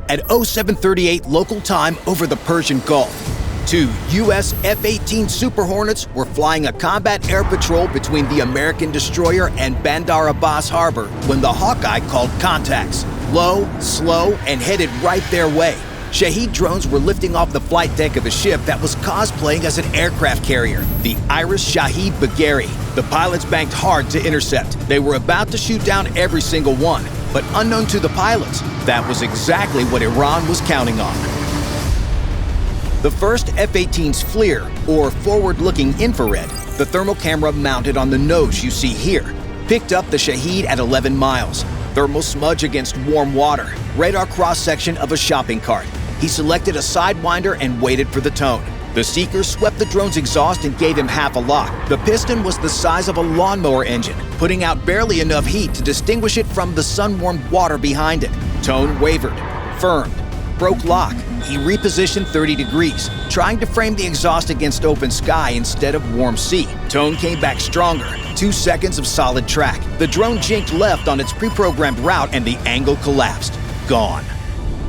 At 0738 local time over the Persian Gulf, 2 U.S. F-18 Super Hornets were flying a combat air patrol between the American destroyer and Bandar Abbas harbor when the Hawkeye called contacts. Low, slow, and headed right their way. Shahed drones were lifting off the flight deck of a ship that was cosplaying as an aircraft carrier, the IRIS Shahid Bagheri. The pilots banked hard to intercept. They were about to shoot down every single one, but unknown to the pilots, that was exactly what Iran was counting on. The first F-18's FLIR, or forward-looking infrared, the thermal camera mounted on the nose you see here, picked up the Shahed at 11 miles. Thermal smudge against warm water, radar cross-section of a shopping cart. He selected a Sidewinder and waited for the tone. The seeker swept the drone's exhaust and gave him half a lock. The piston was the size of a lawnmower engine, putting out barely enough heat to distinguish it from the sun-warmed water behind it. Tone wavered, firmed, broke lock. He repositioned 30 degrees, trying to frame the exhaust against open sky instead of warm sea. Tone came back stronger. 2 seconds of solid track. The drone jinked left on its pre-programmed route and the angle collapsed. Gone.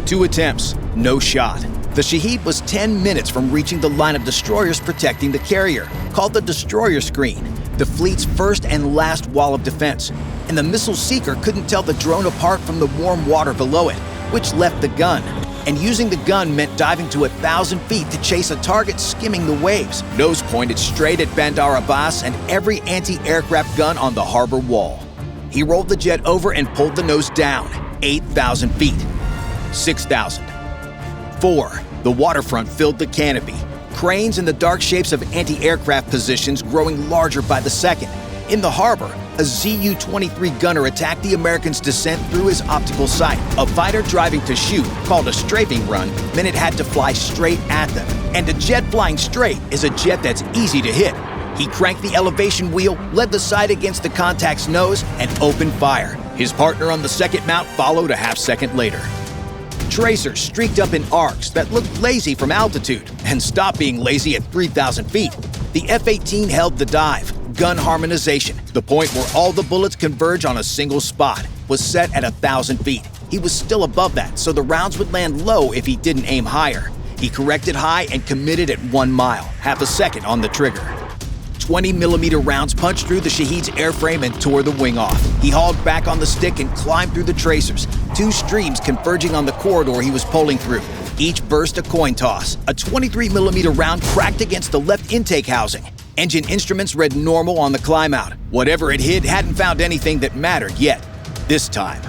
2 attempts, no shot. The Shahed was 10 minutes from reaching the line of destroyers protecting the carrier, called the destroyer screen, the fleet's first and last wall of defense. And the missile seeker couldn't tell the drone apart from the warm water below it, which left the gun. And using the gun meant diving to 1,000 feet to chase a target skimming the waves. Nose pointed straight at Bandar Abbas and every anti-aircraft gun on the harbor wall. He rolled the jet over and pulled the nose down. 8,000 feet. 6,000. 4. The waterfront filled the canopy. Cranes and the dark shapes of anti-aircraft positions growing larger by the second. In the harbor, a Zu-23 gunner attacked the Americans' descent through his optical sight. A fighter driving to shoot, called a strafing run, meant it had to fly straight at them. And a jet flying straight is a jet that's easy to hit. He cranked the elevation wheel, led the sight against the contact's nose, and opened fire. His partner on the second mount followed a half-second later. Tracers streaked up in arcs that looked lazy from altitude and stopped being lazy at 3,000 feet. The F-18 held the dive. Gun harmonization, the point where all the bullets converge on a single spot, was set at 1,000 feet. He was still above that, so the rounds would land low if he didn't aim higher. He corrected high and committed at 1 mile, half a second on the trigger. 20mm rounds punched through the Shahed's airframe and tore the wing off. He hauled back on the stick and climbed through the tracers, 2 streams converging on the corridor he was pulling through. Each burst a coin toss. A 23mm round cracked against the left intake housing. Engine instruments read normal on the climb out. Whatever it hid hadn't found anything that mattered yet. This time.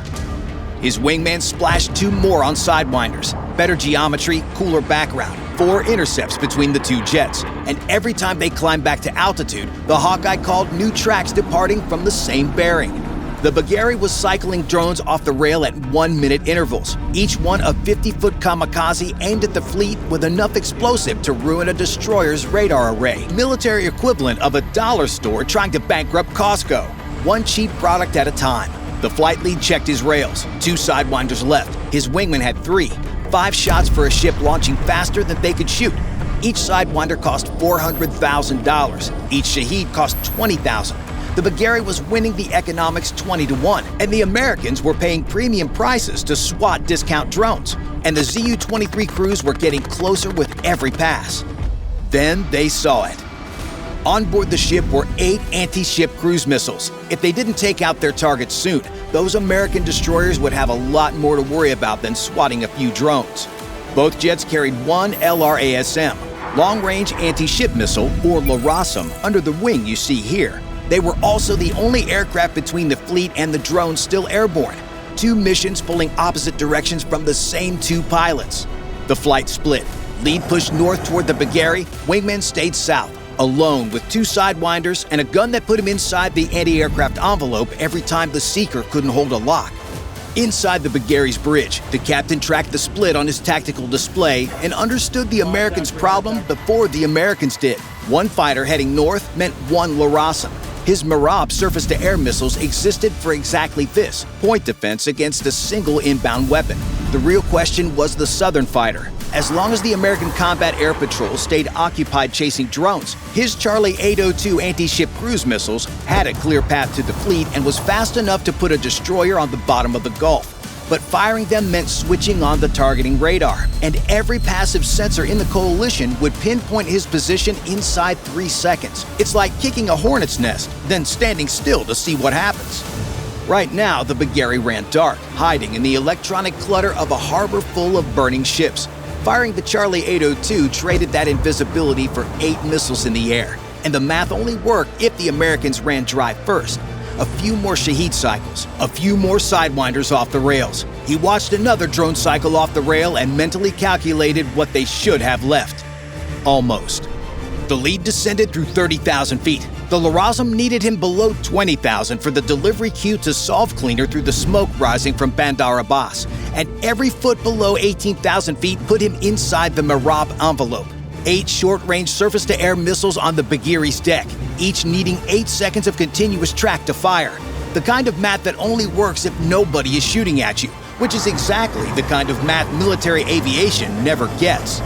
His wingman splashed 2 more on Sidewinders. Better geometry, cooler background. 4 intercepts between the 2 jets. And every time they climbed back to altitude, the Hawkeye called new tracks departing from the same bearing. The Bagheri was cycling drones off the rail at 1-minute intervals, each one a 50-foot kamikaze aimed at the fleet with enough explosive to ruin a destroyer's radar array. Military equivalent of a dollar store trying to bankrupt Costco. 1 cheap product at a time. The flight lead checked his rails. 2 Sidewinders left. His wingman had 3. 5 shots for a ship launching faster than they could shoot. Each Sidewinder cost $400,000. Each Shahed cost $20,000. The Bagheri was winning the economics 20-1, and the Americans were paying premium prices to swat discount drones, and the Zu-23 crews were getting closer with every pass. Then they saw it. On board the ship were 8 anti-ship cruise missiles. If they didn't take out their targets soon, those American destroyers would have a lot more to worry about than swatting a few drones. Both jets carried 1 LRASM, long-range anti-ship missile, or LRASM, under the wing you see here. They were also the only aircraft between the fleet and the drones still airborne. 2 missions pulling opposite directions from the same 2 pilots. The flight split. Lead pushed north toward the Bagheri, wingman stayed south, alone with 2 Sidewinders and a gun that put him inside the anti-aircraft envelope every time the seeker couldn't hold a lock. Inside the Bagheri's bridge, the captain tracked the split on his tactical display and understood the Americans' problem before the Americans did. 1 fighter heading north meant 1 LRASM. His Mehrab surface-to-air missiles existed for exactly this, point defense against a single inbound weapon. The real question was the southern fighter. As long as the American Combat Air Patrol stayed occupied chasing drones, his Charlie 802 anti-ship cruise missiles had a clear path to the fleet and was fast enough to put a destroyer on the bottom of the Gulf. But firing them meant switching on the targeting radar, and every passive sensor in the coalition would pinpoint his position inside 3 seconds. It's like kicking a hornet's nest, then standing still to see what happens. Right now, the Bagheri ran dark, hiding in the electronic clutter of a harbor full of burning ships. Firing the Charlie 802 traded that invisibility for 8 missiles in the air, and the math only worked if the Americans ran dry first. A few more Shahed cycles, a few more Sidewinders off the rails. He watched another drone cycle off the rail and mentally calculated what they should have left. Almost. The lead descended through 30,000 feet. The LRASM needed him below 20,000 for the delivery queue to solve cleaner through the smoke rising from Bandar Abbas, and every foot below 18,000 feet put him inside the Mehrab envelope. 8 short-range surface-to-air missiles on the Bagheri's deck, each needing 8 seconds of continuous track to fire. The kind of math that only works if nobody is shooting at you, which is exactly the kind of math military aviation never gets.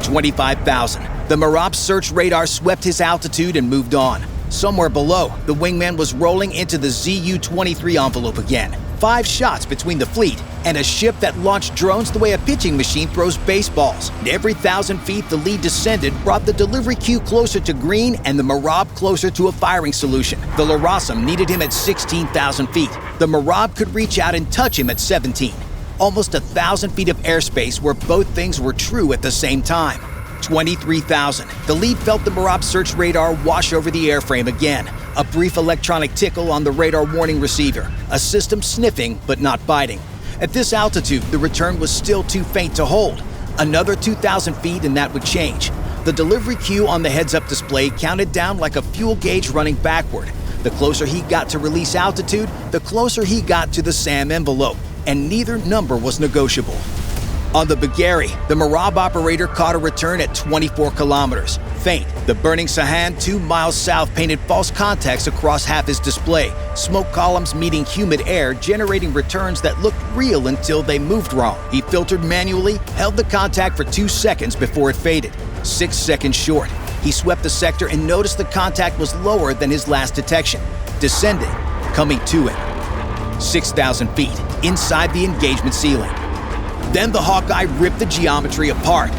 25,000. The Mehrab search radar swept his altitude and moved on. Somewhere below, the wingman was rolling into the ZU-23 envelope again. 5 shots between the fleet and a ship that launched drones the way a pitching machine throws baseballs. And every 1,000 feet the lead descended brought the delivery queue closer to green and the Mehrab closer to a firing solution. The LRASM needed him at 16,000 feet. The Mehrab could reach out and touch him at 17. Almost 1,000 feet of airspace where both things were true at the same time. 23,000. The lead felt the Mehrab search radar wash over the airframe again. A brief electronic tickle on the radar warning receiver. A system sniffing but not biting. At this altitude, the return was still too faint to hold. Another 2,000 feet and that would change. The delivery queue on the heads-up display counted down like a fuel gauge running backward. The closer he got to release altitude, the closer he got to the SAM envelope, and neither number was negotiable. On the Bagheri, the Mehrab operator caught a return at 24 kilometers. Faint, the burning Shahed 2 miles south painted false contacts across half his display, smoke columns meeting humid air, generating returns that looked real until they moved wrong. He filtered manually, held the contact for 2 seconds before it faded. 6 seconds short. He swept the sector and noticed the contact was lower than his last detection. Descending, coming to him. 6,000 feet, inside the engagement ceiling. Then the Hawkeye ripped the geometry apart.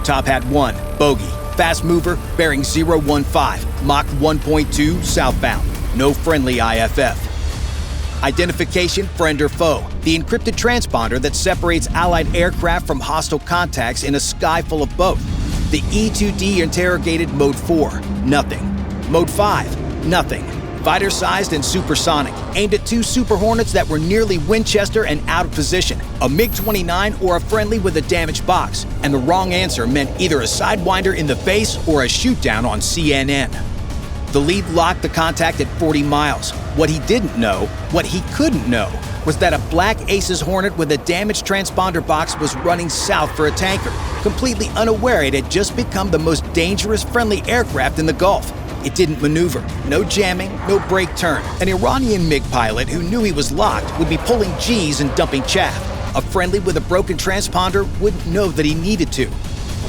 Top hat 1, bogey, fast mover, bearing 015, Mach 1.2 southbound, no friendly IFF. Identification, friend or foe, the encrypted transponder that separates allied aircraft from hostile contacts in a sky full of both. The E-2D interrogated Mode 4, nothing. Mode 5, nothing. Fighter-sized and supersonic, aimed at 2 Super Hornets that were nearly Winchester and out of position, a MiG-29 or a friendly with a damaged box, and the wrong answer meant either a Sidewinder in the face or a shoot-down on CNN. The lead locked the contact at 40 miles. What he didn't know, what he couldn't know, was that a Black Aces Hornet with a damaged transponder box was running south for a tanker, completely unaware it had just become the most dangerous friendly aircraft in the Gulf. It didn't maneuver, no jamming, no brake turn. An Iranian MiG pilot who knew he was locked would be pulling G's and dumping chaff. A friendly with a broken transponder wouldn't know that he needed to.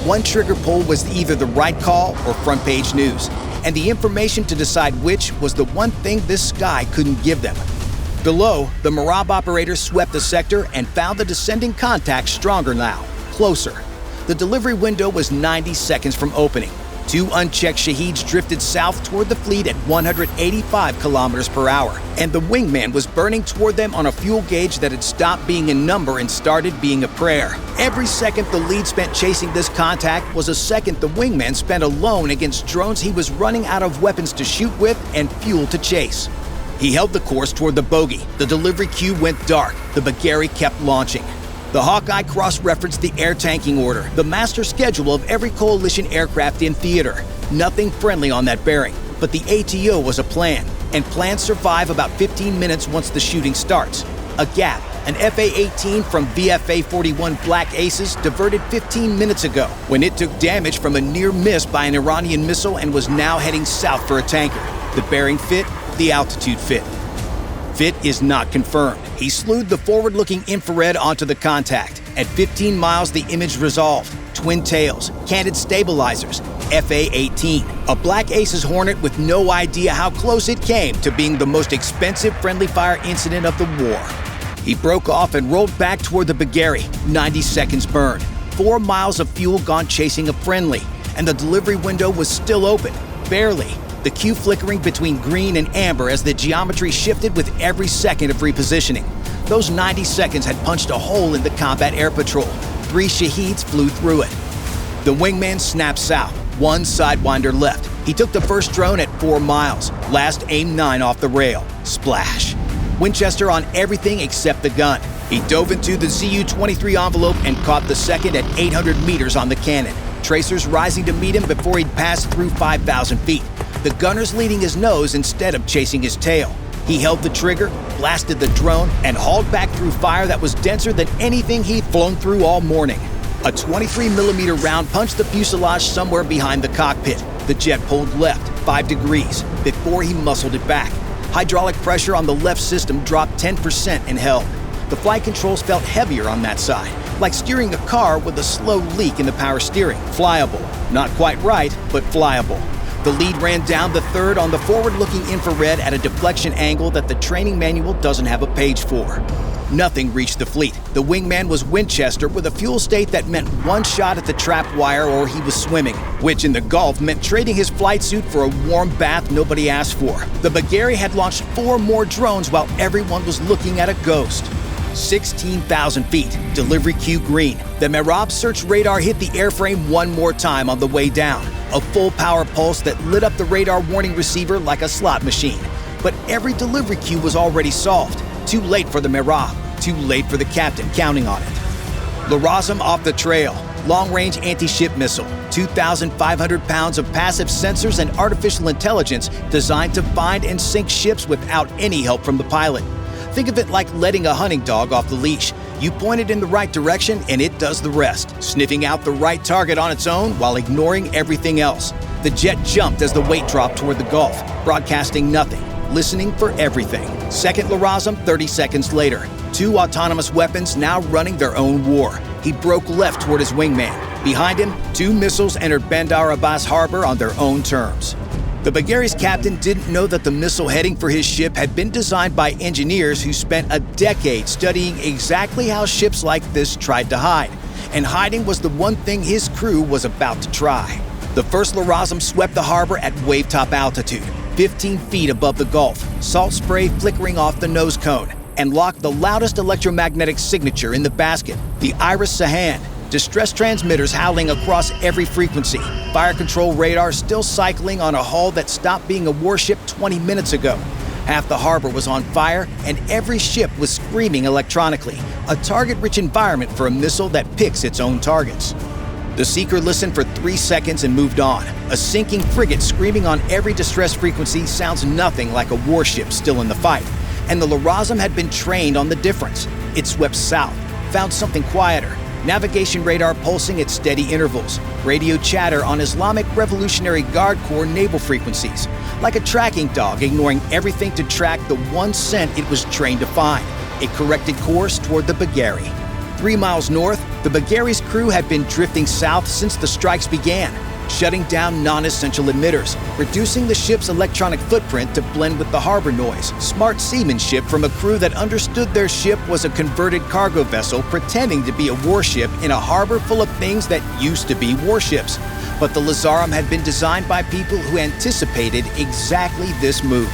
One trigger pull was either the right call or front page news, and the information to decide which was the one thing this sky couldn't give them. Below, the Mehrab operator swept the sector and found the descending contact stronger now, closer. The delivery window was 90 seconds from opening. 2 unchecked Shaheds drifted south toward the fleet at 185 kilometers per hour, and the wingman was burning toward them on a fuel gauge that had stopped being a number and started being a prayer. Every second the lead spent chasing this contact was a second the wingman spent alone against drones he was running out of weapons to shoot with and fuel to chase. He held the course toward the bogey. The delivery queue went dark. The Bagheri kept launching. The Hawkeye cross-referenced the air tanking order, the master schedule of every coalition aircraft in theater. Nothing friendly on that bearing, but the ATO was a plan, and plans survive about 15 minutes once the shooting starts. A gap, an FA-18 from VFA-41 Black Aces diverted 15 minutes ago when it took damage from a near miss by an Iranian missile and was now heading south for a tanker. The bearing fit, the altitude fit. Fit is not confirmed. He slewed the forward-looking infrared onto the contact. At 15 miles, the image resolved. Twin tails, canted stabilizers, FA-18. A Black Aces Hornet with no idea how close it came to being the most expensive friendly fire incident of the war. He broke off and rolled back toward the Bagheri, 90 seconds burned. 4 miles of fuel gone chasing a friendly, and the delivery window was still open, barely. The cue flickering between green and amber as the geometry shifted with every second of repositioning. Those 90 seconds had punched a hole in the combat air patrol. 3 Shaheeds flew through it. The wingman snapped south, 1 Sidewinder left. He took the first drone at 4 miles, last aim 9 off the rail. Splash. Winchester on everything except the gun. He dove into the ZU-23 envelope and caught the second at 800 meters on the cannon. Tracers rising to meet him before he'd passed through 5,000 feet. The gunner's leading his nose instead of chasing his tail. He held the trigger, blasted the drone, and hauled back through fire that was denser than anything he'd flown through all morning. A 23mm round punched the fuselage somewhere behind the cockpit. The jet pulled left 5 degrees before he muscled it back. Hydraulic pressure on the left system dropped 10% and held. The flight controls felt heavier on that side, like steering a car with a slow leak in the power steering. Flyable. Not quite right, but flyable. The lead ran down the third on the forward-looking infrared at a deflection angle that the training manual doesn't have a page for. Nothing reached the fleet. The wingman was Winchester with a fuel state that meant 1 shot at the trap wire or he was swimming, which in the Gulf meant trading his flight suit for a warm bath nobody asked for. The Bagheri had launched 4 more drones while everyone was looking at a ghost. 16,000 feet, delivery cue green. The Mehrab search radar hit the airframe 1 more time on the way down. A full power pulse that lit up the radar warning receiver like a slot machine. But every delivery cue was already solved. Too late for the Mehrab, too late for the captain counting on it. LRASM off the trail. Long-range anti-ship missile. 2,500 pounds of passive sensors and artificial intelligence designed to find and sink ships without any help from the pilot. Think of it like letting a hunting dog off the leash. You point it in the right direction and it does the rest, sniffing out the right target on its own while ignoring everything else. The jet jumped as the weight dropped toward the Gulf, broadcasting nothing, listening for everything. Second LRASM 30 seconds later. 2 autonomous weapons now running their own war. He broke left toward his wingman. Behind him, 2 missiles entered Bandar Abbas harbor on their own terms. The Bagheri's captain didn't know that the missile heading for his ship had been designed by engineers who spent a decade studying exactly how ships like this tried to hide. And hiding was the one thing his crew was about to try. The first LRASM swept the harbor at wave-top altitude, 15 feet above the Gulf, salt spray flickering off the nose cone, and locked the loudest electromagnetic signature in the basket, the IRIS Shahid. Distress transmitters howling across every frequency. Fire control radar still cycling on a hull that stopped being a warship 20 minutes ago. Half the harbor was on fire, and every ship was screaming electronically. A target-rich environment for a missile that picks its own targets. The seeker listened for 3 seconds and moved on. A sinking frigate screaming on every distress frequency sounds nothing like a warship still in the fight. And the LRASM had been trained on the difference. It swept south, found something quieter. Navigation radar pulsing at steady intervals. Radio chatter on Islamic Revolutionary Guard Corps naval frequencies. Like a tracking dog ignoring everything to track the one scent it was trained to find. It corrected course toward the Bagheri. 3 miles north, the Bagheri's crew had been drifting south since the strikes began, shutting down non-essential emitters, reducing the ship's electronic footprint to blend with the harbor noise. Smart seamanship from a crew that understood their ship was a converted cargo vessel pretending to be a warship in a harbor full of things that used to be warships. But the LRASM had been designed by people who anticipated exactly this move.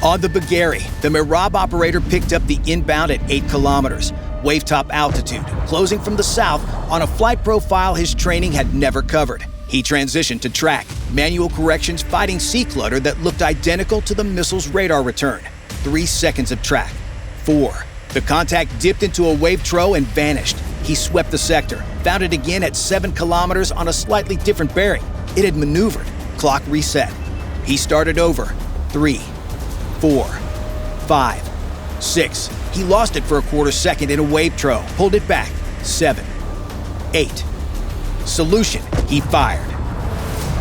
On the Bagheri, the Mehrab operator picked up the inbound at 8 kilometers, wave-top altitude, closing from the south on a flight profile his training had never covered. He transitioned to track, manual corrections fighting sea clutter that looked identical to the missile's radar return. 3 seconds of track. 4. The contact dipped into a wave trough and vanished. He swept the sector, found it again at 7 kilometers on a slightly different bearing. It had maneuvered. Clock reset. He started over. 3, 4, 5, 6. He lost it for a quarter second in a wave trough, pulled it back. 7, 8. Solution, he fired.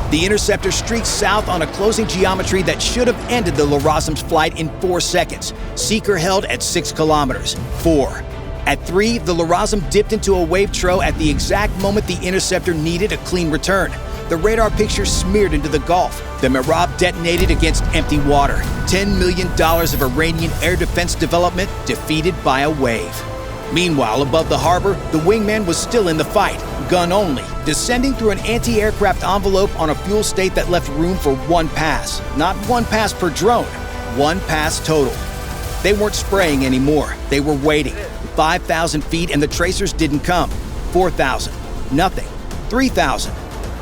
The interceptor streaked south on a closing geometry that should have ended the LRASM's flight in 4 seconds. Seeker held at 6 kilometers. 4. At 3, the LRASM dipped into a wave trough at the exact moment the interceptor needed a clean return. the radar picture smeared into the Gulf. The Mehrab detonated against empty water. $10 million of Iranian air defense development defeated by a wave. Meanwhile, above the harbor, the wingman was still in the fight, gun only, descending through an anti-aircraft envelope on a fuel state that left room for one pass. Not one pass per drone, one pass total. They weren't spraying anymore. They were waiting. 5,000 feet and the tracers didn't come. 4,000. Nothing. 3,000.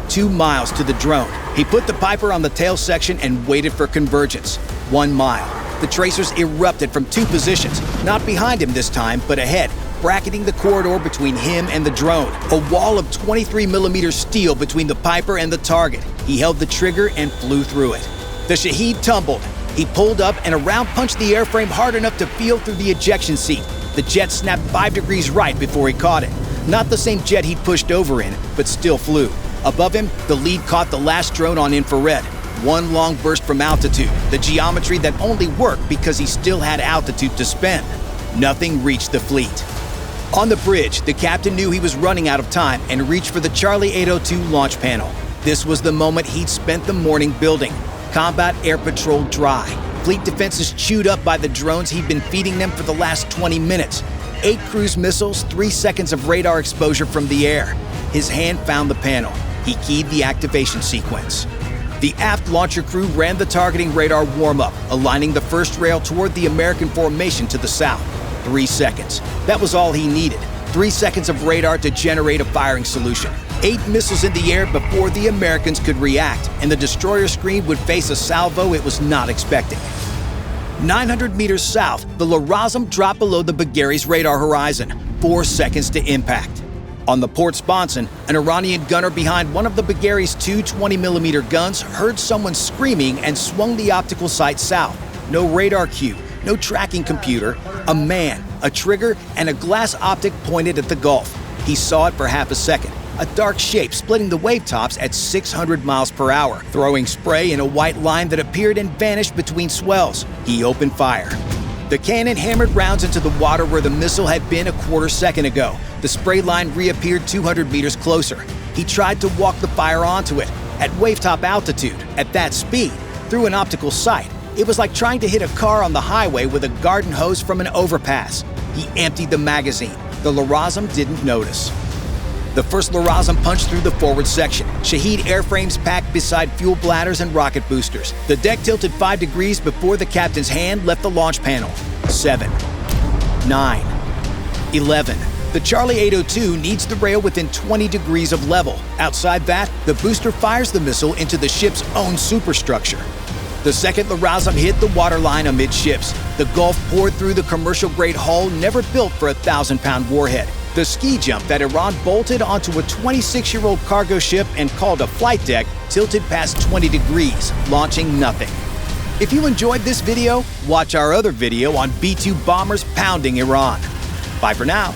2 miles to the drone. He put the Piper on the tail section and waited for convergence. 1 mile. The tracers erupted from 2 positions, not behind him this time, but ahead, bracketing the corridor between him and the drone. A wall of 23mm steel between the Piper and the target. He held the trigger and flew through it. The Shahed tumbled. He pulled up and a round punched the airframe hard enough to feel through the ejection seat. The jet snapped 5 degrees right before he caught it. Not the same jet he'd pushed over in, but still flew. Above him, the lead caught the last drone on infrared. One long burst from altitude, the geometry that only worked because he still had altitude to spend. Nothing reached the fleet. On the bridge, the captain knew he was running out of time and reached for the Charlie 802 launch panel. This was the moment he'd spent the morning building. Combat Air Patrol dry. Fleet defenses chewed up by the drones he'd been feeding them for the last 20 minutes. 8 cruise missiles, 3 seconds of radar exposure from the air. His hand found the panel. He keyed the activation sequence. The aft launcher crew ran the targeting radar warm-up, aligning the first rail toward the American formation to the south. 3 seconds. That was all he needed. 3 seconds of radar to generate a firing solution. 8 missiles in the air before the Americans could react, and the destroyer screen would face a salvo it was not expecting. 900 meters south, the LRASM dropped below the Bagheri's radar horizon. 4 seconds to impact. On the port sponson, an Iranian gunner behind one of the Bagheri's 2 20mm guns heard someone screaming and swung the optical sight south. No radar cue, no tracking computer, a man, a trigger, and a glass optic pointed at the Gulf. He saw it for half a second, a dark shape splitting the wavetops at 600 miles per hour, throwing spray in a white line that appeared and vanished between swells. He opened fire. The cannon hammered rounds into the water where the missile had been a quarter second ago. The spray line reappeared 200 meters closer. He tried to walk the fire onto it. At wavetop altitude, at that speed, through an optical sight, it was like trying to hit a car on the highway with a garden hose from an overpass. He emptied the magazine. The LRASM didn't notice. The first LRASM punched through the forward section. Shahed airframes packed beside fuel bladders and rocket boosters. The deck tilted 5 degrees before the captain's hand left the launch panel. 7, 9, 11. The Charlie 802 needs the rail within 20 degrees of level. Outside that, the booster fires the missile into the ship's own superstructure. The second LRASM hit the waterline amidships. The Gulf poured through the commercial-grade hull never built for a 1,000-pound warhead. The ski jump that Iran bolted onto a 26-year-old cargo ship and called a flight deck tilted past 20 degrees, launching nothing. If you enjoyed this video, watch our other video on B-2 bombers pounding Iran. Bye for now.